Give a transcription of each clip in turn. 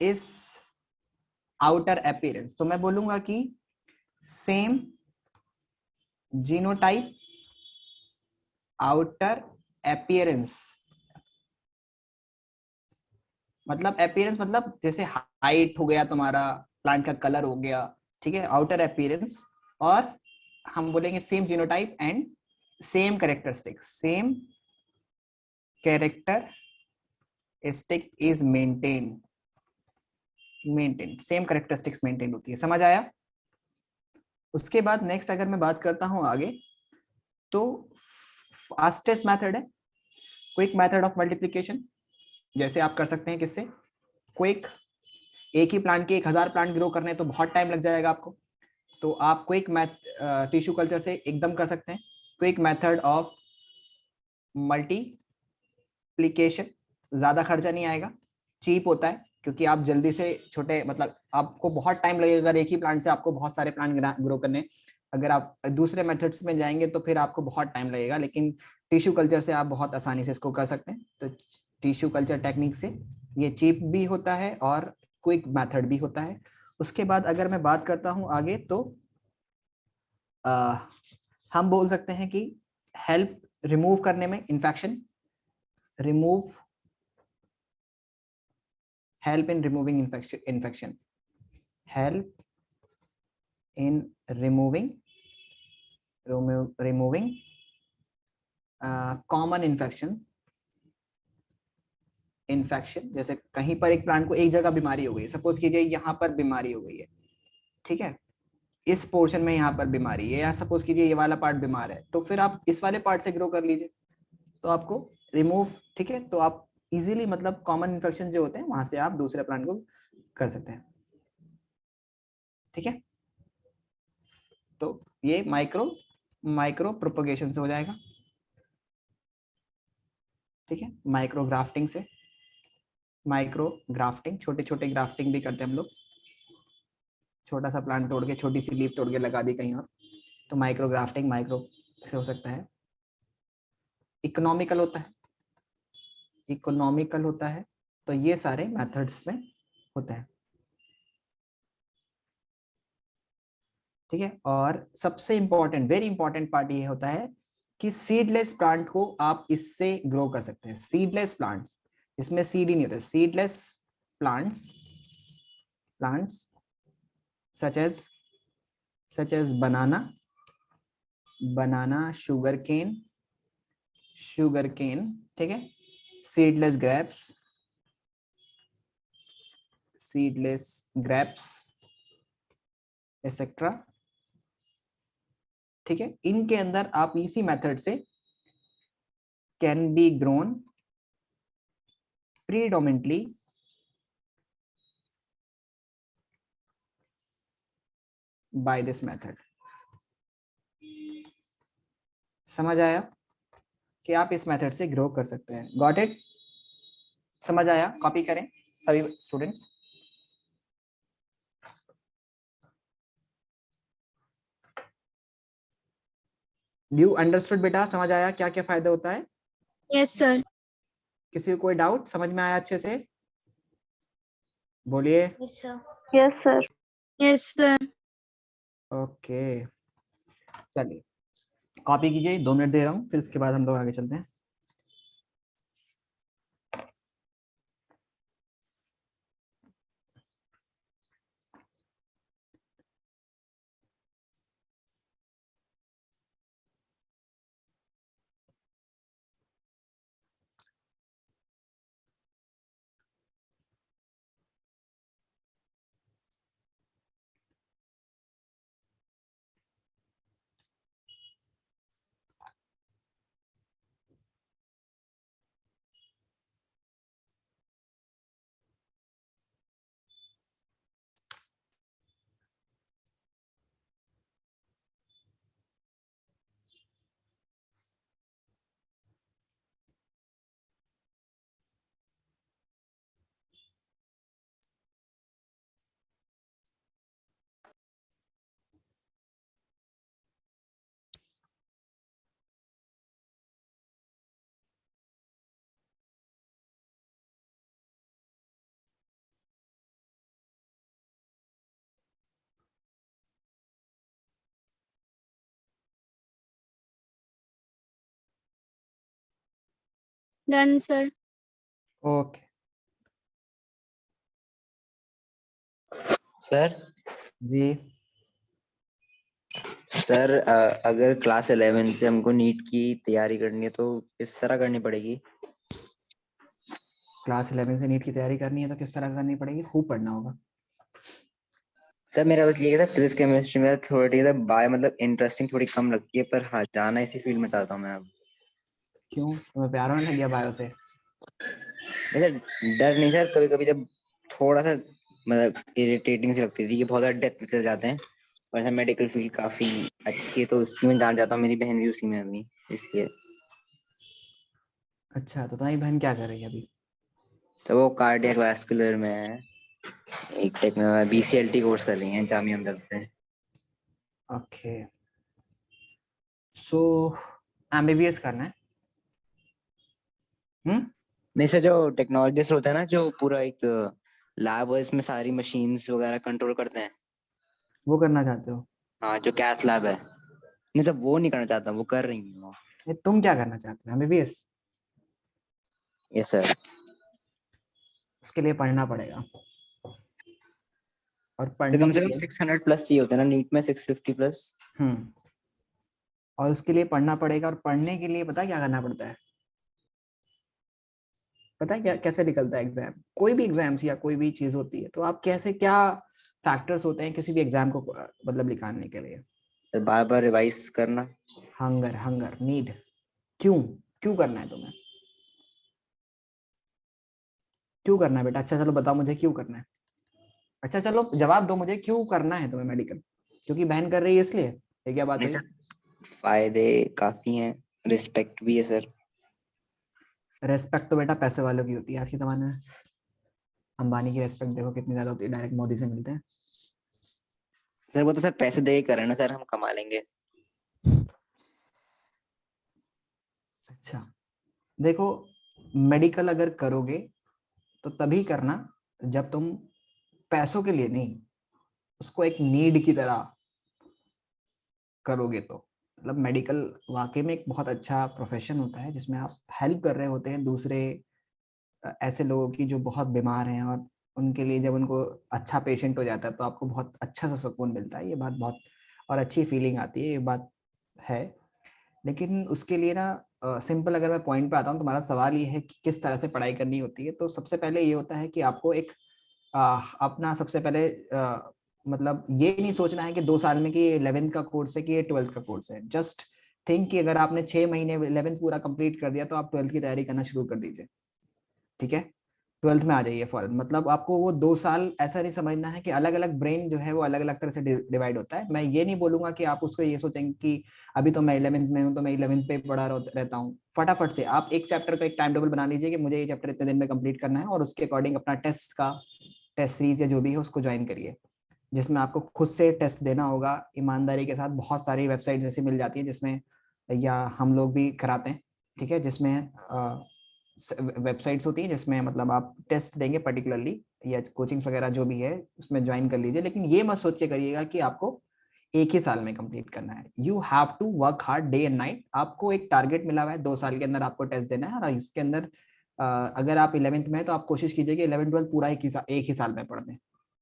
इस outer appearance, तो मैं बोलूंगा कि सेम जीनोटाइप आउटर अपीयरेंस, मतलब अपीयरेंस मतलब जैसे हाइट हो गया तुम्हारा, प्लांट का कलर हो गया, ठीक है, आउटर अपीयरेंस, और हम बोलेंगे same genotype and same characteristic, same characteristic is maintain, same characteristics maintain होती है। समझ आया? उसके बाद नेक्स्ट अगर मैं बात करता हूं आगे, तो फास्टेस्ट मेथड है क्विक मेथड ऑफ मल्टीप्लिकेशन। जैसे आप कर सकते हैं किससे, क्विक, एक ही प्लांट के 1000 प्लांट ग्रो करने तो बहुत टाइम लग जाएगा आपको, तो आप क्विक टिश्यू कल्चर से एकदम कर सकते हैं। क्विक मेथड ऑफ मल्टीप्लिकेशन, ज्यादा खर्चा नहीं आएगा, चीप होता है, क्योंकि आप जल्दी से छोटे, मतलब आपको बहुत टाइम लगेगा अगर एक ही प्लांट से आपको बहुत सारे प्लांट ग्रो करने। अगर आप दूसरे मेथड्स में जाएंगे तो फिर आपको बहुत टाइम लगेगा, लेकिन टिश्यू कल्चर से आप बहुत आसानी से इसको कर सकते हैं। तो टिश्यू कल्चर टेक्निक से ये चीप भी होता है और क्विक मेथड भी होता है। उसके बाद अगर मैं बात करता हूं आगे, तो हम बोल सकते हैं कि हेल्प रिमूव करने में, infection, remove, help in removing infection, help in removing common infection. जैसे कहीं पर एक प्लांट को एक जगह बीमारी हो गई, सपोज कीजिए यहाँ पर बीमारी हो गई है, ठीक है, इस पोर्शन में यहाँ पर बीमारी है, या सपोज कीजिए ये वाला पार्ट बीमार है, तो फिर आप इस वाले पार्ट से ग्रो कर लीजिए, तो आपको रिमूव, ठीक है, तो आप इजीली, मतलब कॉमन इन्फेक्शन जो होते हैं वहां से आप दूसरे प्लांट को कर सकते हैं, ठीक है। तो ये माइक्रो प्रोपगेशन से हो जाएगा, ठीक है, माइक्रो ग्राफ्टिंग से, माइक्रो ग्राफ्टिंग, छोटे छोटे ग्राफ्टिंग भी करते हैं हम लोग, छोटा सा प्लांट तोड़ के, छोटी सी लीफ तोड़ के लगा दी कहीं और, तो माइक्रो ग्राफ्टिंग, माइक्रो से हो सकता है। इकोनॉमिकल होता है, इकोनॉमिकल होता है, तो ये सारे मेथड्स में होता है, ठीक है। और सबसे इंपॉर्टेंट, वेरी इंपॉर्टेंट पार्ट ये होता है कि सीडलेस प्लांट को आप इससे ग्रो कर सकते हैं। सीडलेस प्लांट्स, इसमें सीड ही नहीं होता, seedless plants, plants such as banana, sugarcane, ठीक है, सीडलेस ग्रेप्स एक्सेट्रा, ठीक है। इनके अंदर आप इसी मेथड से can be grown predominantly by this method। समझ आया कि आप इस मेथड से ग्रो कर सकते हैं? Got it? समझ आया? कॉपी करें सभी स्टूडेंट्स। ड्यू अंडरस्टूड बेटा? समझ आया क्या क्या फायदा होता है? Yes sir. किसी को कोई डाउट? समझ में आया अच्छे से? बोलिए। Yes sir. Yes sir. Okay, चलिए कॉपी कीजिए, 2 मिनट दे रहा हूँ, फिर उसके बाद हम लोग आगे चलते हैं। Done sir. ओके सर जी। सर अगर क्लास 11 से हमको नीट की तैयारी करनी है तो किस तरह करनी पड़ेगी? क्लास 11 से नीट की तैयारी करनी है तो किस तरह करनी पड़ेगी? खूब पढ़ना होगा। सर मेरा बस ये है सर, फिजिक्स केमिस्ट्री में थोड़ी सा बाय मतलब इंटरेस्टिंग थोड़ी कम लगती है, पर हाँ जाना इसी फील्ड में चाहता हूँ मैं अब। क्यों, तुम्हें प्यार होने लग गया बायो से? नहीं सर, डर नहीं सर, कभी कभी जब थोड़ा सा मतलब इरिटेटिंग सी लगती थी कि बहुत ज्यादा डेप्थ में चले जाते हैं, और सर मेडिकल फील्ड काफी अच्छी है तो उसी में जाना चाहता हूँ, मेरी बहन भी उसी में है अभी, इसलिए। अच्छा, तो तुम्हारी बहन क्या कर रही है अभी? तो वो कार्डियक वास्कुलर में है, एक टेक में BCLT कोर्स कर रही हैं जामिया मिल्लिया से। ओके, सो एमबीबीएस करना है? नहीं सर, जो टेक्नोलॉजिस्ट होता है ना, जो पूरा एक लैब है, इसमें सारी मशीन्स वगैरह कंट्रोल करते हैं। वो करना चाहते हो? हाँ, जो कैथ लैब है। नहीं सर, वो नहीं करना चाहता, वो कर रही हूँ वो। तुम क्या करना चाहते हो? एमबीबीएस? Yes sir. उसके लिए पढ़ना पड़ेगा, और तो पढ़ने कम के से कम लिए 600+ चाहिए होता है ना, नीट में 650+। हम्म और उसके लिए पढ़ना पड़ेगा, और पढ़ने के लिए पता है क्या करना पड़ता है? पता है क्या कैसे निकलता है एग्जाम? कोई भी एग्जाम्स या कोई भी चीज होती है तो आप कैसे, क्या फैक्टर्स होते हैं किसी भी एग्जाम को मतलब निकालने के लिए? तो बार बार रिवाइज करना। Hunger, hunger, need. क्यों, क्यों करना है तुम्हें? क्यों करना है बेटा? अच्छा चलो बताओ मुझे क्यों करना है। अच्छा चलो जवाब दो मुझे, क्यों करना है तुम्हें मेडिकल? क्योंकि बहन कर रही है इसलिए? ये क्या बात नहीं हुई? सर, फायदे काफी हैं, रिस्पेक्ट भी है सर। रेस्पेक्ट तो बेटा पैसे वालों की होती है आज के जमाने में। अंबानी की रेस्पेक्ट देखो कितनी ज्यादा होती है, डायरेक्ट मोदी से मिलते हैं। सर वो तो सर पैसे दे के कर रहे हैं ना सर, हम कमा लेंगे। अच्छा देखो, मेडिकल अगर करोगे तो तभी करना जब तुम पैसों के लिए नहीं, उसको एक नीड की तरह करोगे। तो मतलब मेडिकल वाकई में एक बहुत अच्छा प्रोफेशन होता है जिसमें आप हेल्प कर रहे होते हैं दूसरे ऐसे लोगों की जो बहुत बीमार हैं, और उनके लिए जब उनको अच्छा पेशेंट हो जाता है तो आपको बहुत अच्छा सा सुकून मिलता है। ये बात बहुत और अच्छी फीलिंग आती है, ये बात है। लेकिन उसके लिए ना सिंपल अगर मैं पॉइंट पे आता हूँ, तुम्हारा सवाल ये है कि किस तरह से पढ़ाई करनी होती है, तो सबसे पहले ये होता है कि आपको एक अपना सबसे पहले मतलब ये नहीं सोचना है कि 2 साल में कि 11th का कोर्स है कि ये 12th का कोर्स है। जस्ट थिंक कि अगर आपने 6 महीने 11th पूरा कंप्लीट कर दिया तो आप 12th की तैयारी करना शुरू कर दीजिए। ठीक है, 12th में आ जाइए फौरन। मतलब आपको वो 2 साल ऐसा नहीं समझना है कि अलग अलग ब्रेन जो है वो अलग अलग तरह से डिवाइड होता है। मैं ये नहीं बोलूंगा कि आप उसको ये सोचेंगे कि अभी तो मैं 11th में हूँ तो मैं 11th पे पढ़ा रहता हूँ। फटाफट से आप एक चैप्टर का एक टाइम टेबल बना लीजिए कि मुझे ये चैप्टर इतने दिन में कंप्लीट करना है, और उसके अकॉर्डिंग अपना टेस्ट सीरीज या जो भी है उसको ज्वाइन करिए, जिसमें आपको खुद से टेस्ट देना होगा ईमानदारी के साथ। बहुत सारी वेबसाइट ऐसी मिल जाती है जिसमें, या हम लोग भी कराते हैं, ठीक है, जिसमें वेबसाइट्स होती हैं जिसमें मतलब आप टेस्ट देंगे पर्टिकुलरली, या कोचिंग्स वगैरह जो भी है उसमें ज्वाइन कर लीजिए। लेकिन ये मत सोच के करिएगा कि आपको एक ही साल में कंप्लीट करना है। You have to work hard day and night. आपको एक टारगेट मिला हुआ है, 2 साल के अंदर आपको टेस्ट देना है, और इसके अंदर अगर आप 11th में है तो आप कोशिश कीजिए कि 11th 12th पूरा एक ही साल में पढ़ दें।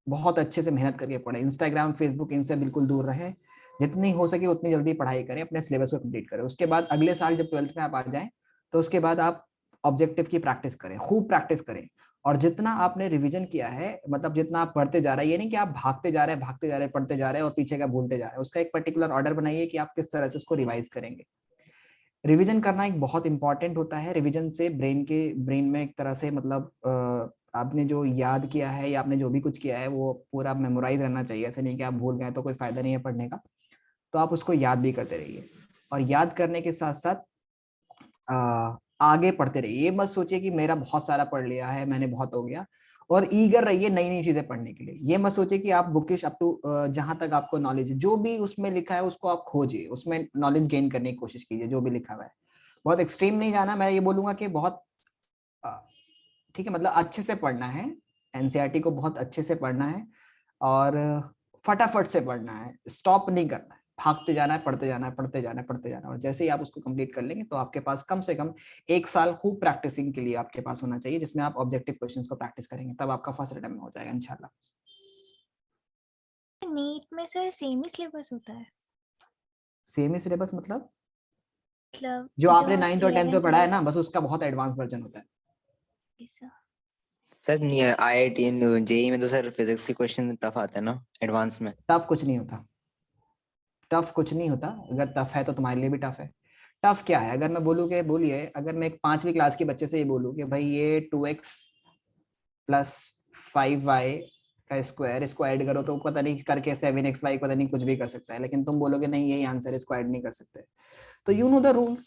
बहुत अच्छे से मेहनत करके पढ़ें। इंस्टाग्राम फेसबुक इनसे बिल्कुल दूर रहें, जितनी हो सके उतनी जल्दी पढ़ाई करें, अपने सिलेबस को कंप्लीट करें। उसके बाद अगले साल जब 12th में आप आ जाएं तो उसके बाद आप ऑब्जेक्टिव की प्रैक्टिस करें, खूब प्रैक्टिस करें। और जितना आपने रिवीजन किया है, मतलब जितना आप पढ़ते जा रहे हैं, ये नहीं कि आप भागते जा रहे हैं पढ़ते जा रहे हैं और पीछे का भूलते जा रहे हैं। उसका एक पर्टिकुलर ऑर्डर बनाइए कि आप किस तरह से इसको रिवाइज करेंगे। रिवीजन करना एक बहुत इंपॉर्टेंट होता है। रिवीजन से ब्रेन में एक तरह से मतलब आपने जो याद किया है या आपने जो भी कुछ किया है वो पूरा मेमोराइज रहना चाहिए। ऐसे नहीं कि आप भूल गए तो कोई फायदा नहीं है पढ़ने का। तो आप उसको याद भी करते रहिए, और याद करने के साथ साथ आगे पढ़ते रहिए। ये मत सोचिए कि मेरा बहुत सारा पढ़ लिया है, मैंने बहुत हो गया, और ईगर रहिए नई नई चीजें पढ़ने के लिए। ये मत सोचिए कि आप बुकिश अप टू जहां तक आपको नॉलेज है जो भी उसमें लिखा है उसको आप खोजिए, उसमें नॉलेज गेन करने की कोशिश कीजिए जो भी लिखा हुआ है। बहुत एक्सट्रीम नहीं जाना। मैं ये बोलूंगा कि बहुत ठीक है, मतलब अच्छे से पढ़ना है, एनसीईआरटी को बहुत अच्छे से पढ़ना है, और फटाफट से पढ़ना है, स्टॉप नहीं करना है। भागते जाना है, पढ़ते जाना है, पढ़ते जाना है, पढ़ते जाना है। और जैसे ही आप उसको कंप्लीट कर लेंगे तो आपके पास कम से कम 1 साल खूब प्रैक्टिसिंग के लिए आपके पास होना चाहिए, जिसमें आप ऑब्जेक्टिव क्वेश्चंस को प्रैक्टिस करेंगे, तब आपका फर्स्ट अटेम्प्ट में हो जाएगा इंशाल्लाह। नीट में सर सेम ही सिलेबस होता है? सेम ही सिलेबस मतलब मतलब जो आपने आप 9th और 10th में 11th पढ़ा है ना, बस उसका बहुत एडवांस वर्जन होता है। सर? सर IIT जेई में तो सर फिजिक्स के क्वेश्चन टफ आते हैं ना एडवांस में। टफ कुछ नहीं होता, टफ कुछ नहीं होता। अगर टफ है तो तुम्हारे लिए भी टफ है। टफ क्या है, अगर मैं बोलूँ कि बोलिए, अगर मैं एक 5वीं क्लास के बच्चे से ये बोलूँ कि भाई ये 2x प्लस 5y का स्क्वायर, इसको ऐड करो, तो पता नहीं करके 7xy पता नहीं कुछ भी कर सकता है, लेकिन तुम बोलोगे नहीं यही आंसर, इसको ऐड नहीं कर सकते। तो यू नो द रूल्स,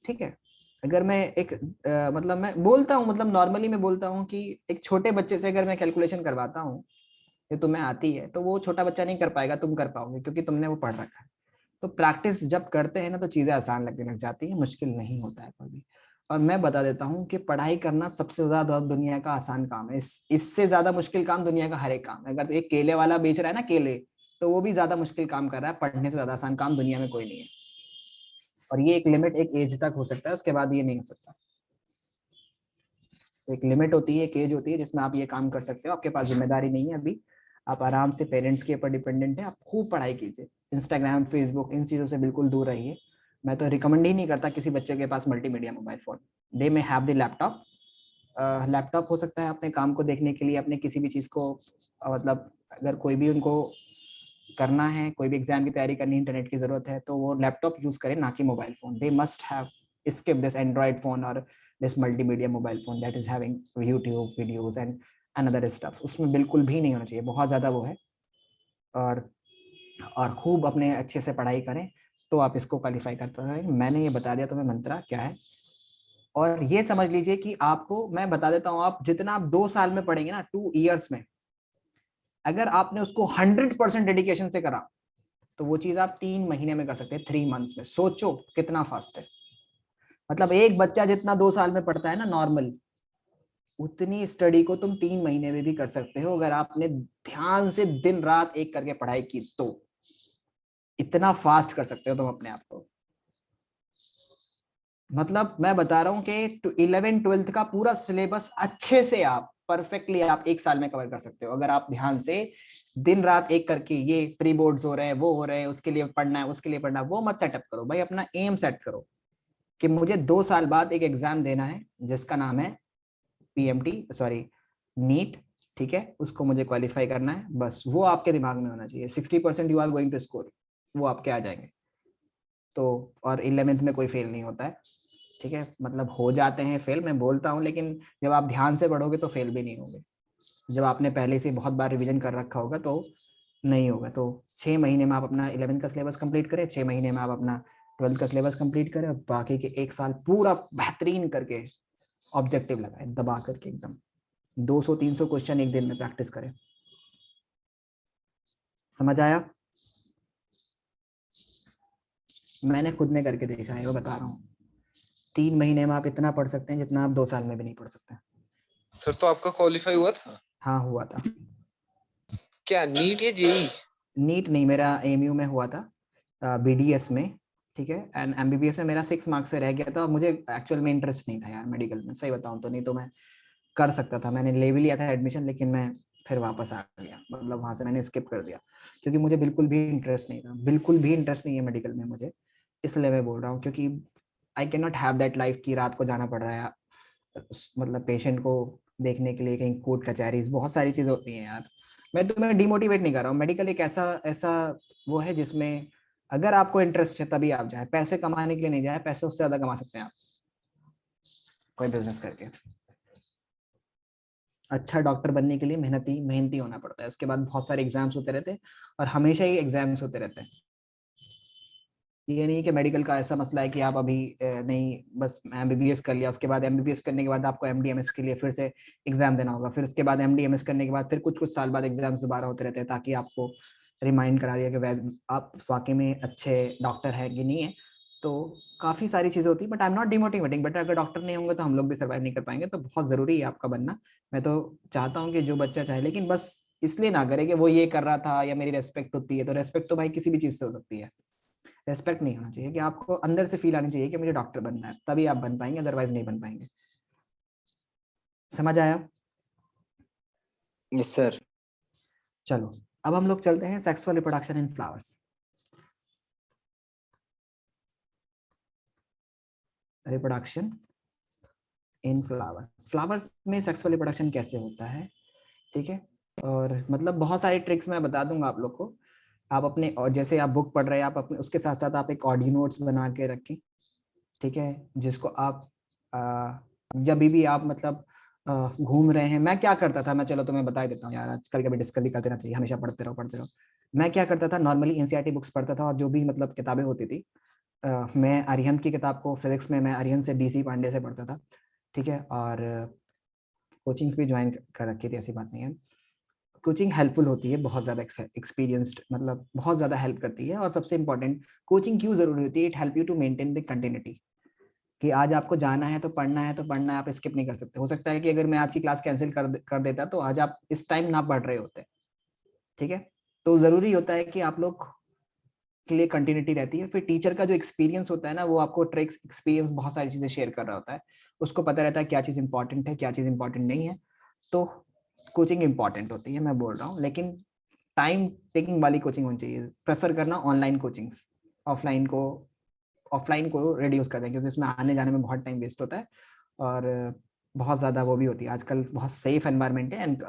ठीक है। अगर मैं एक मतलब मैं बोलता हूँ, मतलब नॉर्मली मैं बोलता हूँ कि एक छोटे बच्चे से अगर मैं कैलकुलेशन करवाता हूँ, ये तुम्हें आती है, तो वो छोटा बच्चा नहीं कर पाएगा, तुम कर पाओगे, क्योंकि तुमने वो पढ़ रखा है। तो प्रैक्टिस जब करते हैं ना, तो चीजें आसान लगने लग जाती है, मुश्किल नहीं होता है कभी। और मैं बता देता हूँ कि पढ़ाई करना सबसे ज्यादा दुनिया का आसान काम है। इससे ज्यादा मुश्किल काम दुनिया का हर एक काम है। अगर एक केले वाला बेच रहा है ना केले, तो वो भी ज्यादा मुश्किल काम कर रहा है। पढ़ने से ज्यादा आसान काम दुनिया में कोई नहीं है। और ये एक लिमिट, एक एज तक हो सकता है, उसके बाद ये नहीं हो सकता। एक लिमिट होती है, एक एज होती है जिसमें आप ये काम कर सकते हो। आपके पास जिम्मेदारी नहीं है अभी, आप आराम से पेरेंट्स के ऊपर डिपेंडेंट है। आप खूब पढ़ाई कीजिए, इंस्टाग्राम, फेसबुक, इन चीज़ों से बिल्कुल दूर रहिए। मैं तो रिकमेंड ही नहीं करता किसी बच्चे के पास multimedia mobile phone. They may have the laptop. Laptop हो सकता है अपने काम को देखने के लिए, अपने किसी भी चीज़ को मतलब अगर कोई भी उनको करना है, कोई भी एग्जाम की तैयारी करनी है, इंटरनेट की जरूरत है, तो वो लैपटॉप यूज करें, ना कि mobile phone. They must have skip this android phone और this multimedia mobile phone that is having YouTube videos and another stuff. उसमें बिल्कुल भी नहीं होना चाहिए, बहुत ज्यादा वो है। और खूब अपने अच्छे से पढ़ाई करें तो आप इसको क्वालिफाई कर पाएंगे। मैंने ये बता दिया तुम्हें मंत्रा क्या है। और ये समझ लीजिए कि आपको मैं बता देता हूँ, आप जितना आप 2 साल में पढ़ेंगे ना, 2 इयर्स में, अगर आपने उसको 100% डेडिकेशन से करा, तो वो चीज आप 3 महीने में कर सकते हैं, 3 मंथ्स में। सोचो कितना फास्ट है। मतलब एक बच्चा जितना 2 साल में पढ़ता है ना नॉर्मल, उतनी स्टडी को तुम 3 महीने में भी कर सकते हो, अगर आपने ध्यान से दिन रात एक करके पढ़ाई की तो। इतना फास्ट कर सकते हो तुम अपने आप को। मतलब मैं बता रहा हूं कि 11th-12th का पूरा सिलेबस अच्छे से आप परफेक्टली आप 1 साल में कवर कर सकते हो, अगर आप ध्यान से दिन रात एक करके। ये प्री बोर्ड्स हो रहे हैं, वो हो रहे हैं, उसके लिए पढ़ना है, उसके लिए पढ़ना है, वो मत सेटअप करो भाई। अपना एम सेट करो कि मुझे 2 साल बाद एक एग्जाम देना है जिसका नाम है पीएमटी, सॉरी नीट, ठीक है। उसको मुझे क्वालिफाई करना है, बस वो आपके दिमाग में होना चाहिए। 60% you are going to score, वो आपके आ जाएंगे। तो और 11th में कोई फेल नहीं होता है, ठीक है। मतलब हो जाते हैं फेल, मैं बोलता हूँ, लेकिन जब आप ध्यान से पढ़ोगे तो फेल भी नहीं होगे। जब आपने पहले से बहुत बार रिवीजन कर रखा होगा तो नहीं होगा। तो 6 महीने में आप अपना 11th का सिलेबस कंप्लीट करें, 6 महीने में आप अपना 12th का सिलेबस कंप्लीट करें, और बाकी के 1 साल पूरा बेहतरीन करके ऑब्जेक्टिव लगाए, दबा करके एकदम 200-300 क्वेश्चन एक दिन में प्रैक्टिस करें। समझ आया? मैंने खुद ने करके देखा है, वो बता रहा हूँ। 3 महीने में आप इतना पढ़ सकते हैं जितना आप 2 साल में भी नहीं पढ़ सकते। सर तो आपका क्वालिफाई हुआ था? हाँ हुआ था। क्या नीट या जेई? नीट नहीं, मेरा एमयू में हुआ था, बीडीएस में, ठीक है। एंड एमबीबीएस में मेरा 6 मार्क्स से रह गया था। और मुझे एक्चुअल में इंटरेस्ट नहीं था यार मेडिकल में, सही बताऊं तो। नहीं तो मैं कर सकता था, मैंने ले भी लिया था एडमिशन, लेकिन मैं फिर वापस आ गया। मतलब वहां से मैंने स्किप कर दिया, क्योंकि मुझे बिल्कुल भी इंटरेस्ट नहीं था, बिल्कुल भी इंटरेस्ट नहीं है मेडिकल में मुझे। इसलिए मैं बोल रहा हूँ, क्योंकि I can not have that life की रात को जाना पड़ रहा है मतलब पेशेंट को देखने के लिए, कहीं कोर्ट कचहरी, बहुत सारी चीजें होती हैं यार। मैं तुम्हें डिमोटिवेट नहीं कर रहा हूँ। मेडिकल एक ऐसा ऐसा वो है जिसमें अगर आपको इंटरेस्ट है तभी आप जाए। पैसे कमाने के लिए नहीं जाए, पैसे उससे ज्यादा कमा सकते हैं आप कोई बिजनेस करके। अच्छा डॉक्टर बनने के लिए मेहनती होना पड़ता है। उसके बाद बहुत सारे एग्जाम्स होते रहते हैं, और हमेशा ही एग्जाम्स होते रहते हैं। ये नहीं कि मेडिकल का ऐसा मसला है कि आप अभी नहीं बस एमबीबीएस कर लिया, उसके बाद एमबीबीएस करने के बाद आपको एमडीएमएस के लिए फिर से एग्जाम देना होगा, फिर उसके बाद एमडीएमएस करने के बाद फिर कुछ कुछ साल बाद एग्जाम्स दोबारा होते रहते हैं, ताकि आपको रिमाइंड करा दिया कि आप वाकई में अच्छे डॉक्टर हैं कि नहीं है। तो काफ़ी सारी चीज़ें होती है, but I am not demotivating. But अगर डॉक्टर नहीं होंगे तो हम लोग भी सर्वाइव नहीं कर पाएंगे। तो बहुत ज़रूरी है आपका बनना। मैं तो चाहता हूँ कि जो बच्चा चाहे, लेकिन बस इसलिए ना करें कि वो ये कर रहा था या मेरी रेस्पेक्ट होती है। तो रेस्पेक्ट तो भाई किसी भी चीज से हो सकती है, रेस्पेक्ट नहीं होना चाहिए कि आपको अंदर से फील आनी चाहिए कि मुझे डॉक्टर बनना है, तभी आप बन पाएंगे, अदरवाइज नहीं बन पाएंगे। समझ आया? Yes sir. चलो अब हम लोग चलते हैं sexual reproduction in flowers. Reproduction in flowers, flowers में सेक्सुअल रिप्रोडक्शन कैसे होता है, ठीक है। और मतलब बहुत सारे ट्रिक्स मैं बता दूंगा आप लोग को। आप अपने, और जैसे आप बुक पढ़ रहे हैं, आप अपने उसके साथ साथ आप एक ऑडियो नोट्स बना के रखें, ठीक है, जिसको आप जब भी आप मतलब घूम रहे हैं। मैं क्या करता था, मैं चलो तुम्हें बता ही देता हूँ यार, आजकल कभी डिस्कस ही करते रहना चाहिए, हमेशा पढ़ते रहो पढ़ते रहो। मैं क्या करता था, नॉर्मली एनसीईआरटी बुक्स पढ़ता था, और जो भी मतलब किताबें होती थी, मैं अरिहंत की किताब को फिजिक्स में मैं अरिहंत से डीसी पांडे से पढ़ता था, ठीक है। और कोचिंग्स भी ज्वाइन कर रखी थी, ऐसी बात नहीं है। कोचिंग हेल्पफुल होती है, बहुत ज़्यादा एक्सपीरियंस्ड, मतलब बहुत ज़्यादा हेल्प करती है। और सबसे इंपॉर्टेंट, कोचिंग क्यों ज़रूरी होती है, it help you to maintain the continuity, कि आज आपको जाना है तो पढ़ना है तो पढ़ना है, आप स्किप नहीं कर सकते। हो सकता है कि अगर मैं आज की क्लास कैंसिल कर देता तो आज आप इस टाइम ना पढ़ रहे होते, ठीक है। तो ज़रूरी होता है कि आप लोग के लिए कंटिन्यूटी रहती है। फिर टीचर का जो एक्सपीरियंस होता है ना, वो आपको ट्रिक्स, एक्सपीरियंस, बहुत सारी चीज़ें शेयर कर रहा होता है, उसको पता रहता है क्या चीज़ इंपॉर्टेंट है, क्या चीज़ इंपॉर्टेंट नहीं है। तो कोचिंग इंपॉर्टेंट होती है, मैं बोल रहा हूँ, लेकिन टाइम टेकिंग वाली कोचिंग होनी चाहिए। प्रेफर करना ऑनलाइन कोचिंग्स, ऑफलाइन को रिड्यूस कर दें, क्योंकि उसमें आने जाने में बहुत टाइम वेस्ट होता है, और बहुत ज़्यादा वो भी होती है। आजकल बहुत सेफ एनवायरनमेंट है, एंड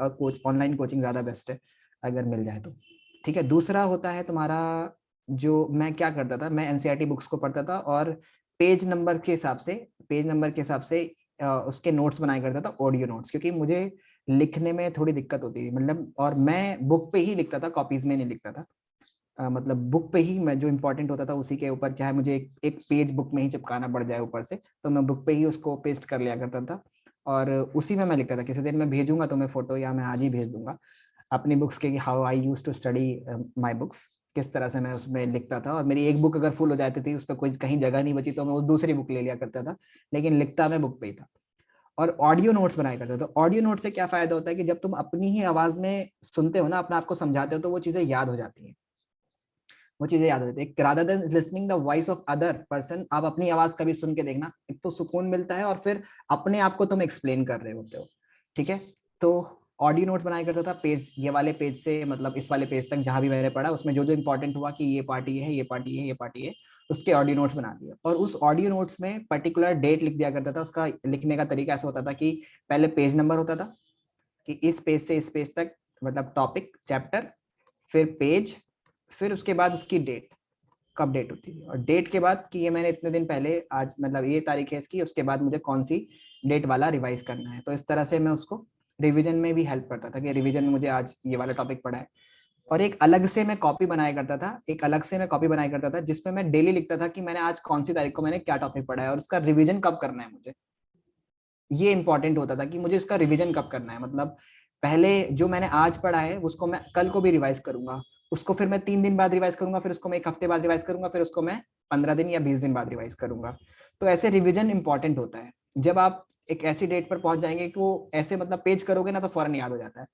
ऑनलाइन कोचिंग ज़्यादा बेस्ट है अगर मिल जाए तो, ठीक है। दूसरा होता है तुम्हारा, जो मैं क्या करता था, मैं एनसीईआरटी बुक्स को पढ़ता था, और पेज नंबर के हिसाब से उसके नोट्स बनाया करता था, ऑडियो नोट्स, क्योंकि मुझे लिखने में थोड़ी दिक्कत होती थी, मतलब, और मैं बुक पे ही लिखता था, कॉपीज में नहीं लिखता था। मतलब बुक पे ही मैं, जो इंपॉर्टेंट होता था उसी के ऊपर, चाहे मुझे एक पेज बुक में ही चिपकाना पड़ जाए ऊपर से, तो मैं बुक पे ही उसको पेस्ट कर लिया करता था, और उसी में मैं लिखता था। किसी दिन मैं भेजूंगा तुम्हें फोटो, या मैं आज ही भेज दूंगा अपनी बुक्स के, how I use to study my books, किस तरह से मैं उसमें लिखता था। और मेरी एक बुक अगर फुल हो जाती थी, उस पर कोई कहीं जगह नहीं बची, तो मैं वो दूसरी बुक ले लिया करता था, लेकिन लिखता मैं बुक पे ही था। और ऑडियो नोट्स बनाया करते थे। तो ऑडियो नोट से क्या फायदा होता है कि जब तुम अपनी ही आवाज में सुनते हो ना, अपना आपको समझाते हो, तो वो चीजें याद हो जाती हैं, वो चीजें याद हो जाती है। Rather than listening the voice of other person, आप अपनी आवाज कभी सुन के देखना, एक तो सुकून मिलता है, और फिर अपने आप को तुम एक्सप्लेन कर रहे होते हो, ठीक है। तो ऑडियो नोट्स बनाया करता था, पेज, ये वाले पेज से मतलब इस वाले पेज तक, जहां भी मैंने पढ़ा उसमें जो जो इंपॉर्टेंट हुआ कि ये पार्टी है, ये पार्टी है, ये पार्टी है, उसके ऑडियो नोट्स बना दिए। और उस ऑडियो नोट्स में पर्टिकुलर डेट लिख दिया करता था। उसका लिखने का तरीका ऐसा होता था कि पहले पेज नंबर होता था, कि इस पेज से इस पेज तक, मतलब टॉपिक, चैप्टर, फिर पेज, फिर उसके बाद उसकी डेट, कब डेट होती है, और डेट के बाद कि ये मैंने इतने दिन पहले, आज मतलब ये तारीख है इसकी, उसके बाद मुझे कौन सी डेट वाला रिवाइज करना है। तो इस तरह से मैं उसको रिवीजन में भी हेल्प करता था, कि रिवीजन में मुझे आज ये वाला टॉपिक पढ़ा है। और एक अलग से मैं कॉपी बनाया करता था, जिसमें मैं डेली लिखता था कि मैंने आज कौन सी तारीख को मैंने क्या टॉपिक पढ़ा है, और उसका रिवीजन कब करना है मुझे। ये इंपॉर्टेंट होता था कि मुझे इसका रिवीजन कब करना है, मतलब पहले जो मैंने आज पढ़ा है उसको मैं कल को भी रिवाइज करूंगा, उसको फिर मैं 3 दिन बाद रिवाइज करूंगा, फिर उसको मैं एक हफ्ते बाद रिवाइज करूंगा, फिर उसको मैं 15 दिन या 20 दिन बाद रिवाइज करूंगा। तो ऐसे रिवीजन इंपॉर्टेंट होता है। जब आप एक ऐसी डेट पर पहुंच जाएंगे कि वो ऐसे मतलब पेज करोगे ना, तो फौरन याद हो जाता है।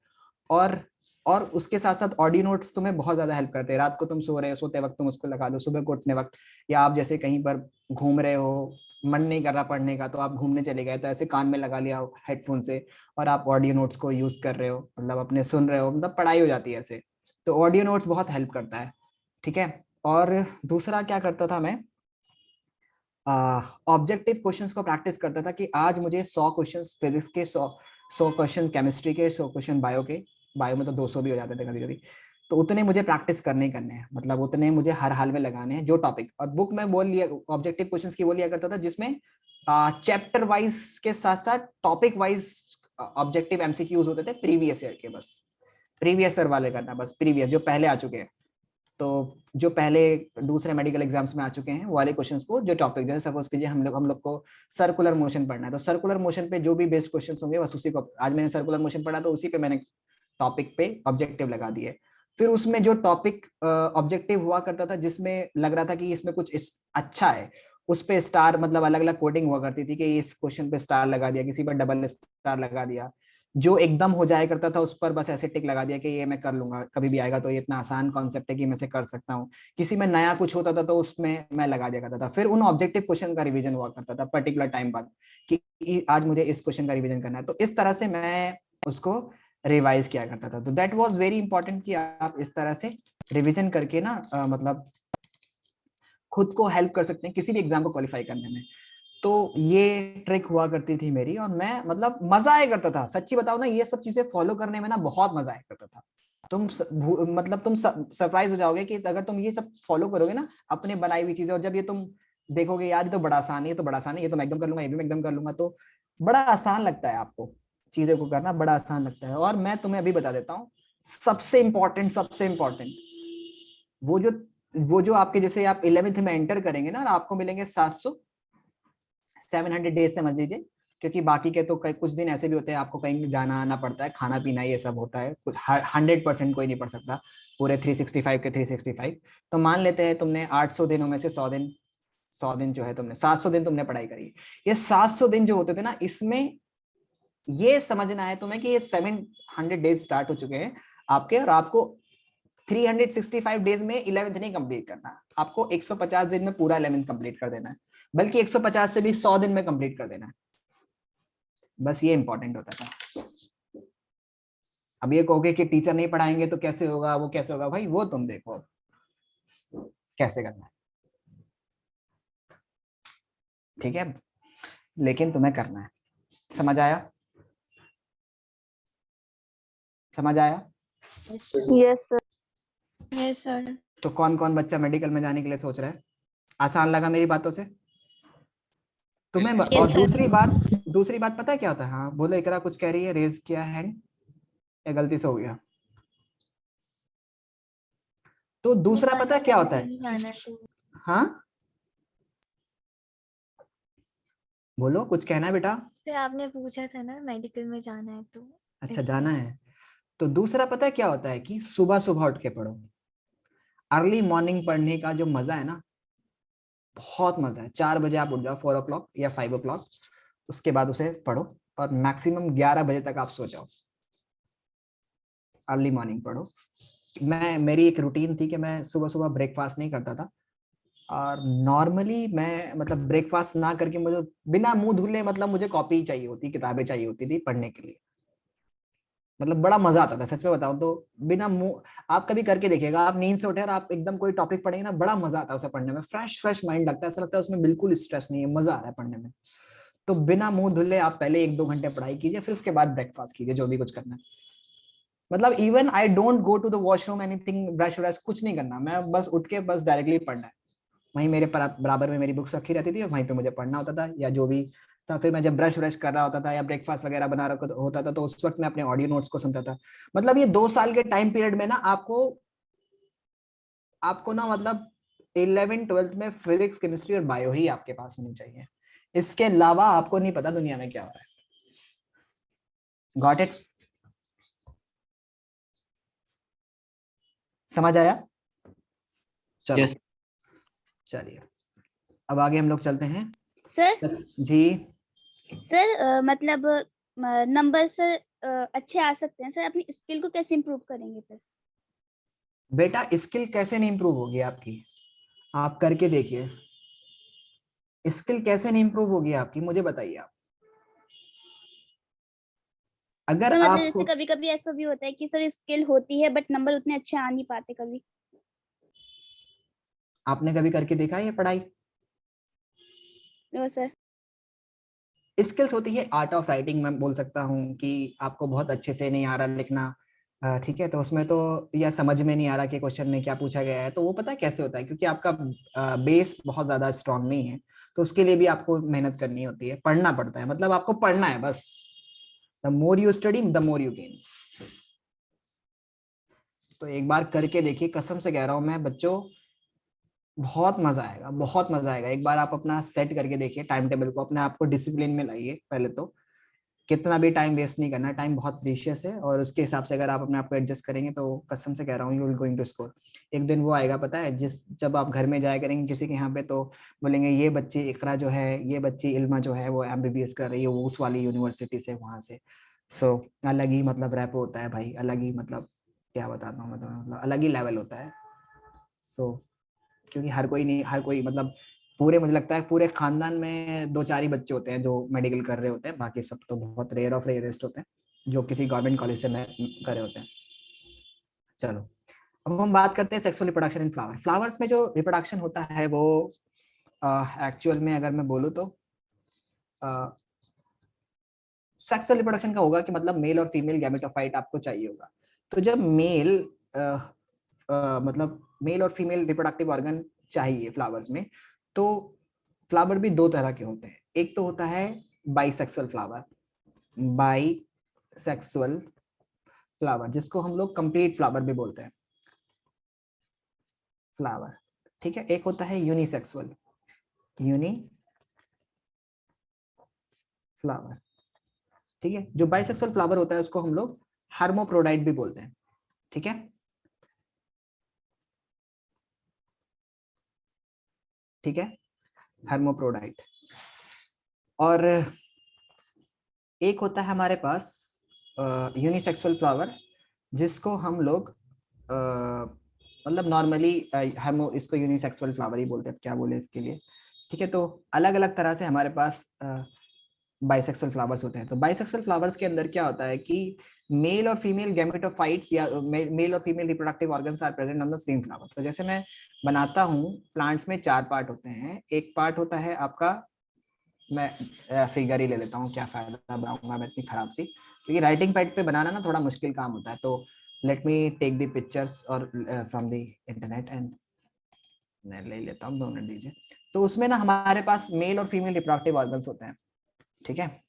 और और उसके साथ साथ ऑडियो नोट्स तुम्हें बहुत ज्यादा हेल्प करते हैं। रात को तुम सो रहे हो, सोते वक्त तुम उसको लगा दो, सुबह को उठने वक्त, या आप जैसे कहीं पर घूम रहे हो, मन नहीं कर रहा पढ़ने का, तो आप घूमने चले गए, तो ऐसे कान में लगा लिया हेडफोन से, और आप ऑडियो नोट्स को यूज कर रहे हो, मतलब अपने सुन रहे हो, मतलब पढ़ाई हो जाती है ऐसे। तो ऑडियो नोट्स बहुत हेल्प करता है, ठीक है। और दूसरा क्या करता था मैं, ऑब्जेक्टिव क्वेश्चंस को प्रैक्टिस करता था, कि आज मुझे 100 क्वेश्चंस फिजिक्स के, 100 क्वेश्चन केमिस्ट्री के, 100 क्वेश्चन बायो के, बायो में तो 200 भी हो जाते थे कभी कभी। तो उतने मुझे प्रैक्टिस करने ही करने हैं, मतलब उतने मुझे हर हाल में लगाने हैं जो टॉपिक। और बुक में बोल लिया, ऑब्जेक्टिव क्वेश्चंस की बोल लिया करता था, जिसमें चैप्टर वाइज के साथ साथ टॉपिक वाइज ऑब्जेक्टिव एमसीक्यूज होते थे, प्रीवियस ईयर के, बस प्रीवियस ईयर वाले करना, बस प्रीवियस जो पहले आ चुके हैं। तो जो पहले दूसरे मेडिकल एग्जाम्स में आ चुके हैं वो वाले क्वेश्चंस को, जो टॉपिक, जैसे सपोज कीजिए हम लोग को सर्कुलर मोशन पढ़ना है, तो सर्कुलर मोशन पे जो भी बेस्ड क्वेश्चंस होंगे, बस उसी को, आज मैंने सर्कुलर मोशन पढ़ा तो उसी पे मैंने टॉपिक पे ऑब्जेक्टिव लगा दिए। फिर उसमें जो टॉपिक ऑब्जेक्टिव हुआ करता था, जिसमें लग रहा था कि इसमें कुछ अच्छा है, उस पे स्टार, मतलब अलग अलग कोडिंग हुआ करती थी, कि इस क्वेश्चन पे स्टार लगा दिया, किसी पर डबल स्टार लगा दिया, जो एकदम हो जाया करता था उस पर बस ऐसे टिक लगा दिया कि ये मैं कर लूंगा, कभी भी आएगा तो ये इतना आसान कॉन्सेप्ट है कि मैं इसे कर सकता हूँ। किसी में नया कुछ होता था तो उसमें मैं लगा दिया करता था, फिर उन ऑब्जेक्टिव क्वेश्चन का रिवीजन हुआ करता था पर्टिकुलर टाइम बाद कि आज मुझे इस क्वेश्चन का रिवीजन करना है, तो इस तरह से मैं उसको रिवाइज किया करता था। तो दैट वाज वेरी इंपॉर्टेंट कि आप इस तरह से रिवीजन करके ना मतलब खुद को हेल्प कर सकते हैं किसी भी एग्जाम को क्वालिफाई करने में। तो ये ट्रिक हुआ करती थी मेरी, और मैं मतलब मजा आया करता था, सच्ची बताओ ना, ये सब चीजें फॉलो करने में ना बहुत मजा आया करता था। मतलब तुम सरप्राइज हो जाओगे कि अगर तुम ये सब फॉलो करोगे ना अपने बनाई हुई चीजें, और जब ये तुम देखोगे यार ये तो बड़ा आसान है, ये तो बड़ा आसान है, ये तो मैं एकदम कर लूंगा, ये भी मैं एकदम कर लूंगा, तो बड़ा आसान लगता है आपको, चीजें को करना बड़ा आसान लगता है। और मैं तुम्हें अभी बता देता हूँ सबसे इंपॉर्टेंट वो जो आपके, जैसे आप 11th में एंटर करेंगे ना, आपको मिलेंगे 700 डेज समझ लीजिए, क्योंकि बाकी के तो कुछ दिन ऐसे भी होते हैं आपको कहीं जाना आना पड़ता है, खाना पीना ये सब होता है, कुछ 100% कोई नहीं पढ़ सकता पूरे 365 के 365। तो मान लेते हैं तुमने 800 दिनों में से 100 दिन जो है तुमने 700 दिन तुमने पढ़ाई करी। ये 700 दिन जो होते थे ना, इसमें ये समझना है तुम्हें कि ये 700 डेज स्टार्ट हो चुके हैं आपके, और आपको 365 डेज में 11th नहीं कंप्लीट करना, आपको 150 दिन में पूरा 11th कंप्लीट कर देना है, बल्कि 150 से भी 100 दिन में कंप्लीट कर देना है। बस ये इंपॉर्टेंट होता था। अब ये कहोगे कि टीचर नहीं पढ़ाएंगे तो कैसे होगा, वो कैसे होगा, भाई वो तुम देखो कैसे करना है, ठीक है, लेकिन तुम्हें करना है। समझ आया? समझ आया? Yes sir. Yes sir. तो कौन कौन बच्चा मेडिकल में जाने के लिए सोच रहा है? आसान लगा मेरी बातों से तुम्हें? और दूसरी बात पता है क्या होता है? हाँ बोलो, इकरा कुछ कह रही है, रेज किया हैंड या गलती से हो गया? तो दूसरा पता है क्या होता है? हाँ बोलो, कुछ कहना है बेटा? सर आपने पूछा था ना मेडिकल में जाना है तो अच्छा जाना है। तो दूसरा पता है क्या होता है कि सुबह सुबह उठ के पढ़ो। अर्ली मॉर्निंग पढ़ने का जो मजा है ना, बहुत मजा है। 4 बजे आप उठ जाओ, 4 o'clock या 5 o'clock, उसके बाद उसे पढ़ो और मैक्सिमम 11 बजे तक आप सो जाओ। अर्ली मॉर्निंग पढ़ो। मेरी एक रूटीन थी कि मैं सुबह सुबह ब्रेकफास्ट नहीं करता था, और नॉर्मली मैं मतलब ब्रेकफास्ट ना करके मुझे बिना मुंह धुले मतलब मुझे कॉपी चाहिए होती, किताबें चाहिए होती थी पढ़ने के लिए। मतलब बड़ा मजा आता था सच में बताऊं तो, बिना मुंह, आप कभी करके देखिएगा, आप नींद से उठे और आप एकदम कोई टॉपिक पढ़ेंगे ना, बड़ा मजा आता है उसे पढ़ने में, फ्रेश माइंड लगता है, ऐसा लगता है उसमें बिल्कुल स्ट्रेस नहीं है, मजा आ रहा है पढ़ने में। तो बिना मुंह धुले आप पहले 1-2 घंटे पढ़ाई कीजिए, फिर उसके बाद ब्रेकफास्ट कीजिए, जो भी कुछ करना है। मतलब even I don't go to the washroom anything, brush व्रश कुछ नहीं करना, मैं बस उठ के बस डायरेक्टली पढ़ना है। वहीं मेरे बराबर में मेरी बुक्स रखी रहती थी, वहीं पे मुझे पढ़ना होता था या जो भी था। फिर मैं जब ब्रश व्रश कर रहा होता था या ब्रेकफास्ट वगैरह बना रहा होता था, तो उस वक्त मैं अपने ऑडियो नोट्स को सुनता था। मतलब ये 2 साल के टाइम पीरियड में ना आपको ना मतलब 11th-12th में फिजिक्स केमिस्ट्री और बायो ही आपके पास होनी चाहिए, इसके अलावा आपको नहीं पता दुनिया में क्या हो रहा है। Got it? समझ आया? चलो Yes. चलिए अब आगे हम लोग चलते हैं सर जी। सर मतलब नंबर सर अच्छे आ सकते हैं सर, अपनी स्किल को कैसे इम्प्रूव करेंगे फिर? बेटा स्किल कैसे नहीं इंप्रूव होगी आपकी? आप करके देखिए, स्किल कैसे नहीं इंप्रूव होगी आपकी, मुझे बताइए आप। अगर तो मतलब आप जैसे कभी कभी ऐसा भी होता है कि सर स्किल होती है बट नंबर उतने अच्छे आ नहीं पाते कभी। आपने कभी करके देखा है ये पढ़ाई? No sir. स्किल्स होती है आर्ट ऑफ राइटिंग, मैं बोल सकता हूँ कि आपको बहुत अच्छे से नहीं आ रहा लिखना, ठीक है, तो उसमें तो या समझ में नहीं आ रहा कि क्वेश्चन में क्या पूछा गया है, तो वो पता है कैसे होता है, क्योंकि आपका बेस बहुत ज्यादा स्ट्रांग नहीं है, तो उसके लिए भी आपको मेहनत करनी होती है, पढ़ना पड़ता है, मतलब आपको पढ़ना है बस। The more you study the more you gain. तो एक बार करके देखिए, कसम से कह रहा हूं मैं बच्चों, बहुत मजा आएगा, बहुत मजा आएगा। एक बार आप अपना सेट करके देखिए टाइम टेबल को, अपने आप को डिसिप्लिन में लाइए। पहले तो कितना भी टाइम वेस्ट नहीं करना, टाइम बहुत प्रीशियस है, और उसके हिसाब से अगर आप अपने आप को एडजस्ट करेंगे तो कसम से कह रहा हूँ you will going to score. एक दिन वो आएगा पता है, जब आप घर में जाया करेंगे किसी के यहाँ पे, तो बोलेंगे ये बच्ची इकरा जो है, ये बच्ची इल्मा जो है वो MBBS कर रही है, वो उस वाली यूनिवर्सिटी से, वहां से। सो अलग ही मतलब रैप होता है भाई, अलग ही मतलब क्या बताता हूँ मतलब अलग ही लेवल होता है। सो क्योंकि हर कोई नहीं, हर कोई मतलब पूरे, मुझे लगता है पूरे खानदान में 2-4 ही बच्चे होते हैं जो मेडिकल कर रहे होते हैं, बाकी सब तो बहुत रेयर ऑफ रेयरेस्ट होते हैं जो किसी गवर्नमेंट कॉलेज से कर रहे होते हैं। चलो अब हम बात करते हैं sexual reproduction in flower. Flowers में जो रिप्रोडक्शन होता है वो एक्चुअल में अगर मैं बोलूँ तो सेक्सुअल रिप्रोडक्शन का होगा कि मतलब मेल और फीमेल गैमेटोफाइट आपको चाहिए होगा। तो जब मेल मतलब मेल और फीमेल रिप्रोडक्टिव ऑर्गन चाहिए फ्लावर्स में, तो फ्लावर भी दो तरह के होते हैं। एक तो होता है बाइसेक्सुअल फ्लावर, बाइसेक्सुअल फ्लावर जिसको हम लोग कंप्लीट फ्लावर भी बोलते हैं, फ्लावर, ठीक है। एक होता है यूनिसेक्सुअल, यूनी फ्लावर, ठीक है। जो बाइसेक्सुअल फ्लावर होता है उसको हम लोग हर्मोप्रोडाइट भी बोलते हैं, ठीक है, ठीक है, हर्मोप्रोडाइट। और एक होता है हमारे पास यूनिसेक्सुअल फ्लावर जिसको हम लोग मतलब नॉर्मली हर्मो, इसको यूनिसेक्सुअल फ्लावर ही बोलते हैं, क्या बोले इसके लिए, ठीक है। तो अलग अलग तरह से हमारे पास बाइसेक्सुअल फ्लावर्स होते हैं। तो बाइसेक्सुअल फ्लावर्स के अंदर क्या होता है कि मेल और फीमेल गैमेटोफाइट्स या मेल और female reproductive organs are present on the same flower. तो जैसे मैं बनाता हूँ, प्लांट्स में 4 पार्ट होते हैं। एक पार्ट होता है आपका, मैं फिगर ही ले लेता हूँ, क्या फायदा बनाऊंगा मैं इतनी खराब सी, क्योंकि राइटिंग पैड पे बनाना ना थोड़ा मुश्किल काम होता है। तो let me take the pictures और फ्रॉम द इंटरनेट एंड मैं ले लेता हूँ, 2 मिनट दीजिए। तो उसमें ना हमारे पास मेल और फीमेल रिप्रोडक्टिव ऑर्गन्स होते हैं, ठीक है।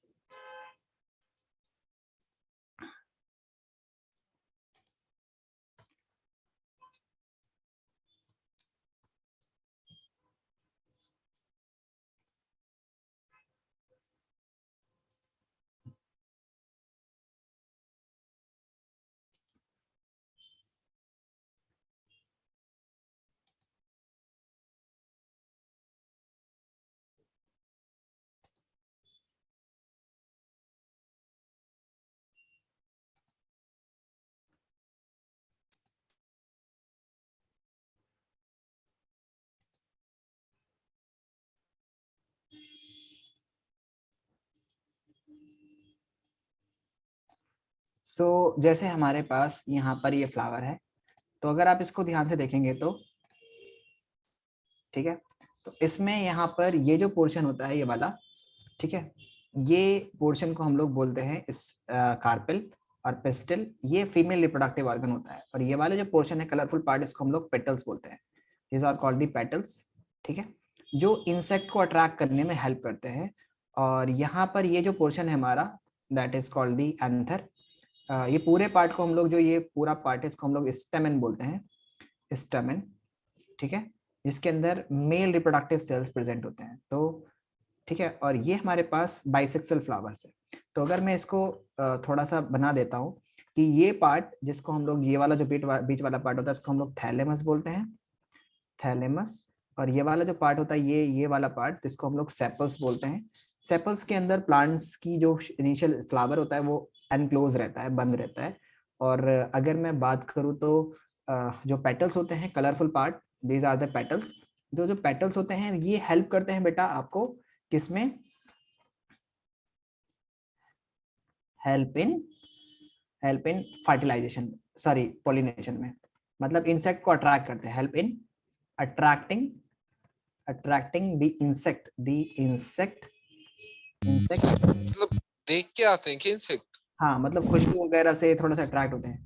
सो जैसे हमारे पास यहाँ पर ये फ्लावर है, तो अगर आप इसको ध्यान से देखेंगे तो ठीक है, तो इसमें यहाँ पर ये जो पोर्शन होता है ये वाला, ठीक है, ये पोर्शन को हम लोग बोलते हैं इस कार्पेल और पेस्टल, ये फीमेल रिप्रोडक्टिव ऑर्गन होता है। और ये वाला जो पोर्शन है कलरफुल पार्ट, इसको हम लोग पेटल्स बोलते हैं, these are called the petals, ठीक है, जो इंसेक्ट को अट्रैक्ट करने में हेल्प करते हैं। और यहाँ पर ये जो पोर्शन है हमारा, that is called the anther. ये पूरे पार्ट को हम लोग, जो ये पूरा पार्ट है इसको हम लोग स्टेमेन बोलते हैं, स्टेमेन, ठीक है, जिसके अंदर मेल रिप्रोडक्टिव सेल्स प्रेजेंट होते हैं। तो ठीक है, और ये हमारे पास बाइसेक्सुअल फ्लावर्स है। तो अगर मैं इसको थोड़ा सा बना देता हूँ कि ये पार्ट जिसको हम लोग, ये वाला जो बीच वाला पार्ट होता है इसको हम लोग थैलेमस बोलते हैं, थैलेमस। और ये वाला जो पार्ट होता है, ये वाला पार्ट जिसको हम लोग सेपल्स बोलते हैं। सेपल्स के अंदर प्लांट्स की जो इनिशियल फ्लावर होता है वो एनक्लोज रहता है, बंद रहता है। और अगर मैं बात करूँ तो जो पेटल्स होते हैं, colourful part, these are the petals. जो पेटल्स होते हैं ये हेल्प करते हैं बेटा आपको किसमें, help in fertilisation, sorry pollination में, मतलब इंसेक्ट को अट्रैक्ट करते हैं, help in attracting the insect, insect मतलब देख के आते हैं कि इंसेक्ट? हाँ, मतलब खुशबू वगैरह से थोड़ा सा अट्रैक्ट होते हैं,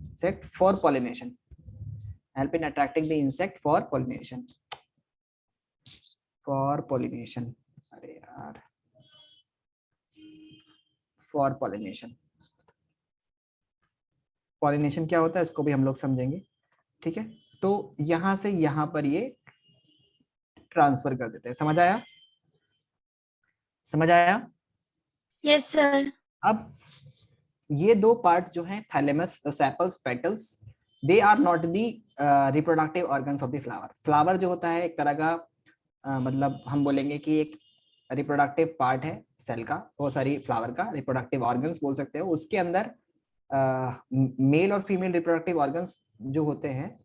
insect for pollination, help in attracting the insect for pollination, अरे यार, फॉर पॉलिनेशन क्या होता है इसको भी हम लोग समझेंगे, ठीक है। तो यहां से यहां पर ये ट्रांसफर कर देते हैं, समझ आया? Yes sir. अब ये 2 पार्ट जो हैं, thalamus, sepals, petals, they are not the reproductive organs of the flower. Flower जो होता है एक तरह का मतलब हम बोलेंगे कि एक रिप्रोडक्टिव पार्ट है सेल का, वो सॉरी फ्लावर का, रिप्रोडक्टिव ऑर्गन्स बोल सकते हो। उसके अंदर मेल और फीमेल रिप्रोडक्टिव ऑर्गन्स जो होते हैं,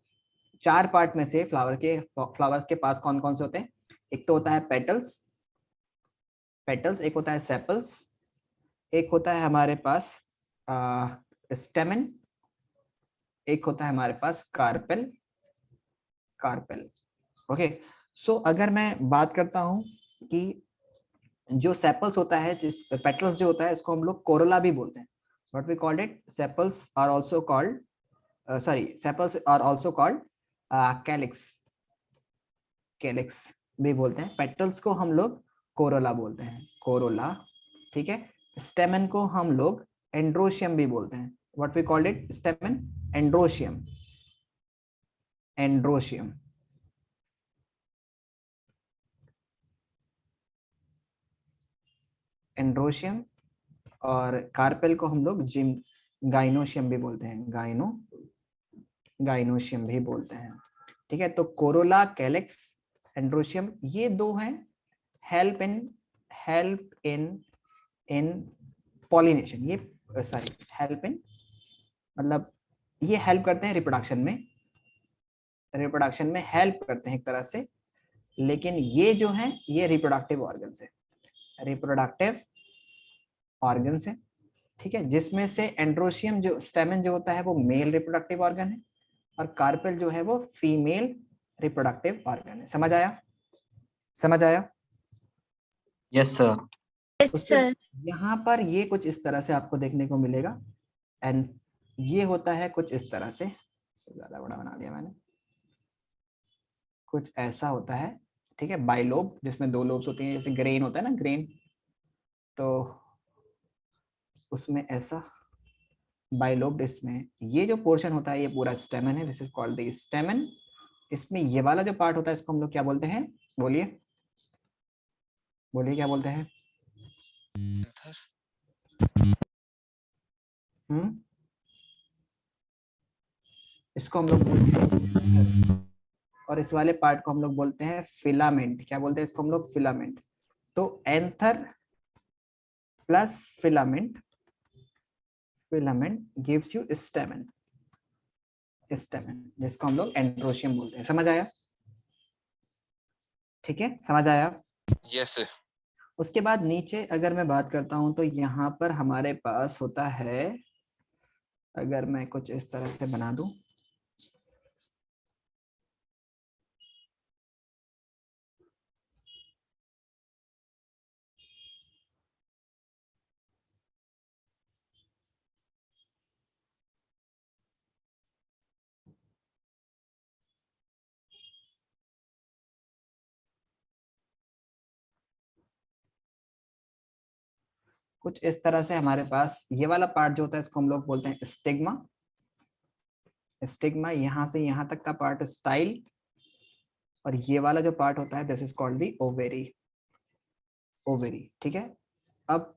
4 पार्ट में से फ्लावर्स के पास कौन कौन से होते हैं? एक तो होता है पेटल्स, एक होता है सेपल्स, एक होता है हमारे पास स्टेमन, एक होता है हमारे पास कार्पेल। ओके, सो अगर मैं बात करता हूं कि जो सेपल्स होता है, जिस पेटल्स जो होता है, इसको हम लोग कोरोला भी बोलते हैं। What we called it, sepals are also called sepals are also called calyx भी बोलते हैं। पेटल्स को हम लोग कोरोला बोलते हैं, कोरोला, ठीक है। स्टेमन को हम लोग एंड्रोशियम भी बोलते हैं। What we called it, stamen, androecium, androecium. और कार्पेल को हम लोग गाइनोशियम भी बोलते हैं, गाइनोशियम भी बोलते हैं, ठीक है। तो कोरोला, कैलिक्स, एंड्रोशियम, ये दो हैं हेल्प इन पॉलिनेशन। ये सॉरी हेल्प इन मतलब ये हेल्प करते हैं रिप्रोडक्शन में हेल्प करते हैं एक तरह से। लेकिन ये जो है ये रिप्रोडक्टिव ऑर्गन्स है, ठीक है। जिसमें से एंड्रोशियम जो स्टेमन जो होता है वो मेल रिप्रोडक्टिव ऑर्गन है, और कार्पेल जो है वो फीमेल रिप्रोडक्टिव ऑर्गन है। समझ आया? Yes sir. Yes sir. यहाँ पर ये कुछ इस तरह से आपको देखने को मिलेगा, एंड ये होता है कुछ इस तरह से, ज्यादा बड़ा बना दिया मैंने, कुछ ऐसा होता है, ठीक है। बाइलोब, जिसमें 2 लोब्स होती हैं, जैसे ग्रेन होता है ना, ग्रेन, तो उसमें ऐसा बाइलोब्ड। इसमें ये जो पोर्शन होता है ये पूरा स्टेमन है, दिस इज कॉल्ड द स्टेमन। इसमें ये वाला जो पार्ट होता है इसको हम लोग क्या बोलते हैं? बोलिए क्या बोलते हैं? Anther. इसको हम लोग बोलते हैं, और इस वाले पार्ट को हम लोग बोलते हैं फिलामेंट। क्या बोलते हैं इसको हम लोग? फिलामेंट। तो anther plus filament gives you स्टेमन, जिसको हम लोग एंड्रोशियम बोलते हैं। समझ आया? ठीक है, समझ आया? Yes, sir. उसके बाद नीचे अगर मैं बात करता हूं तो यहाँ पर हमारे पास होता है, अगर मैं कुछ इस तरह से बना दूं, कुछ इस तरह से हमारे पास ये वाला पार्ट जो होता है इसको हम लोग बोलते हैं स्टिग्मा। यहां से यहां तक का पार्ट स्टाइल, और ये वाला जो पार्ट होता है this is called the ovary, ठीक है। अब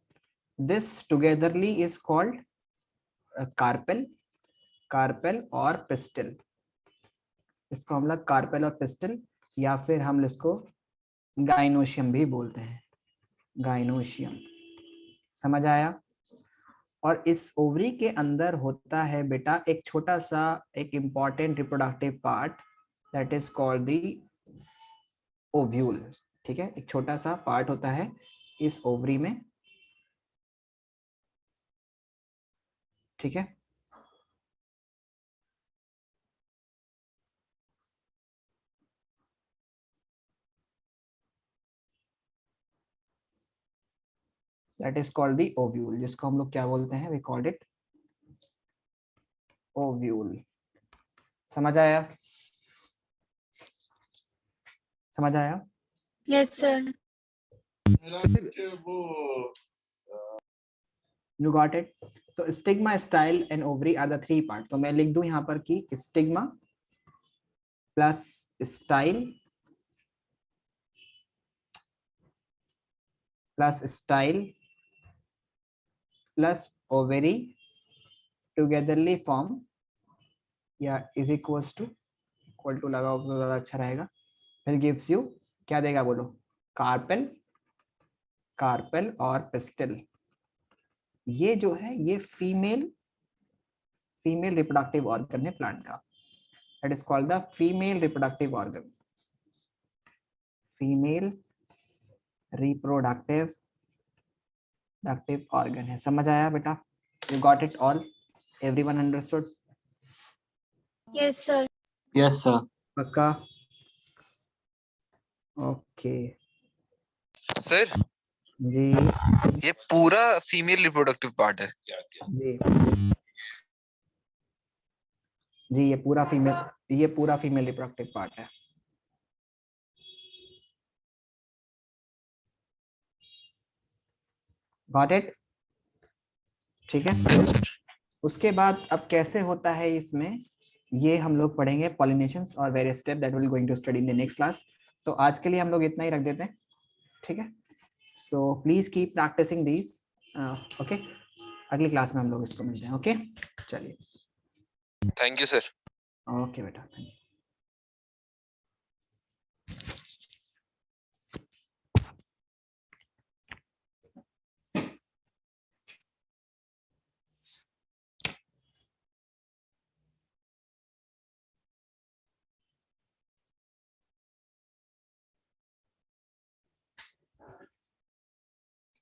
this togetherly is called carpel और पिस्टिल। इसको हम लोग कार्पेल और पिस्टिल, या फिर हम इसको गाइनोशियम भी बोलते हैं, गाइनोशियम। समझ आया? और इस ओवरी के अंदर होता है बेटा एक छोटा सा, एक important reproductive part, that is called the ovule, ठीक है। एक छोटा सा पार्ट होता है इस ओवरी में, ठीक है। That is called the ovule, जिसको हम लोग क्या बोलते हैं? We called it ovule. समझ आया? Yes sir. You got it? तो stigma, style and ovary are the 3 part. तो मैं लिख दूं यहाँ पर कि stigma plus style plus ovary togetherly form, या इज इक्वल टू लगाओ तो ज्यादा अच्छा रहेगा, फिर गिव्स यू क्या देगा? बोलो। कार्पेल कार्पेल और पिस्टल, ये जो है ये फीमेल रिप्रोडक्टिव ऑर्गन है प्लांट का. That is called the female reproductive organ. Female reproductive organ है. समझ आया बेटा? You got it all? Everyone understood? Yes, sir. Yes, sir. पक्का? ओके सर जी ये पूरा फीमेल रिप्रोडक्टिव पार्ट है. जी जी, ये पूरा फीमेल रिप्रोडक्टिव पार्ट है. Got it? ठीक है. उसके बाद अब कैसे होता है इसमें, ये हम लोग पढ़ेंगे पॉलिनेशंस और various step that will going to study in the next class. तो आज के लिए हम लोग इतना ही रख देते हैं. ठीक है. So please keep practising these. Okay, अगली क्लास में हम लोग इसको मिलते हैं. ओके चलिए. Thank you sir. ओके बेटा, थैंक यू.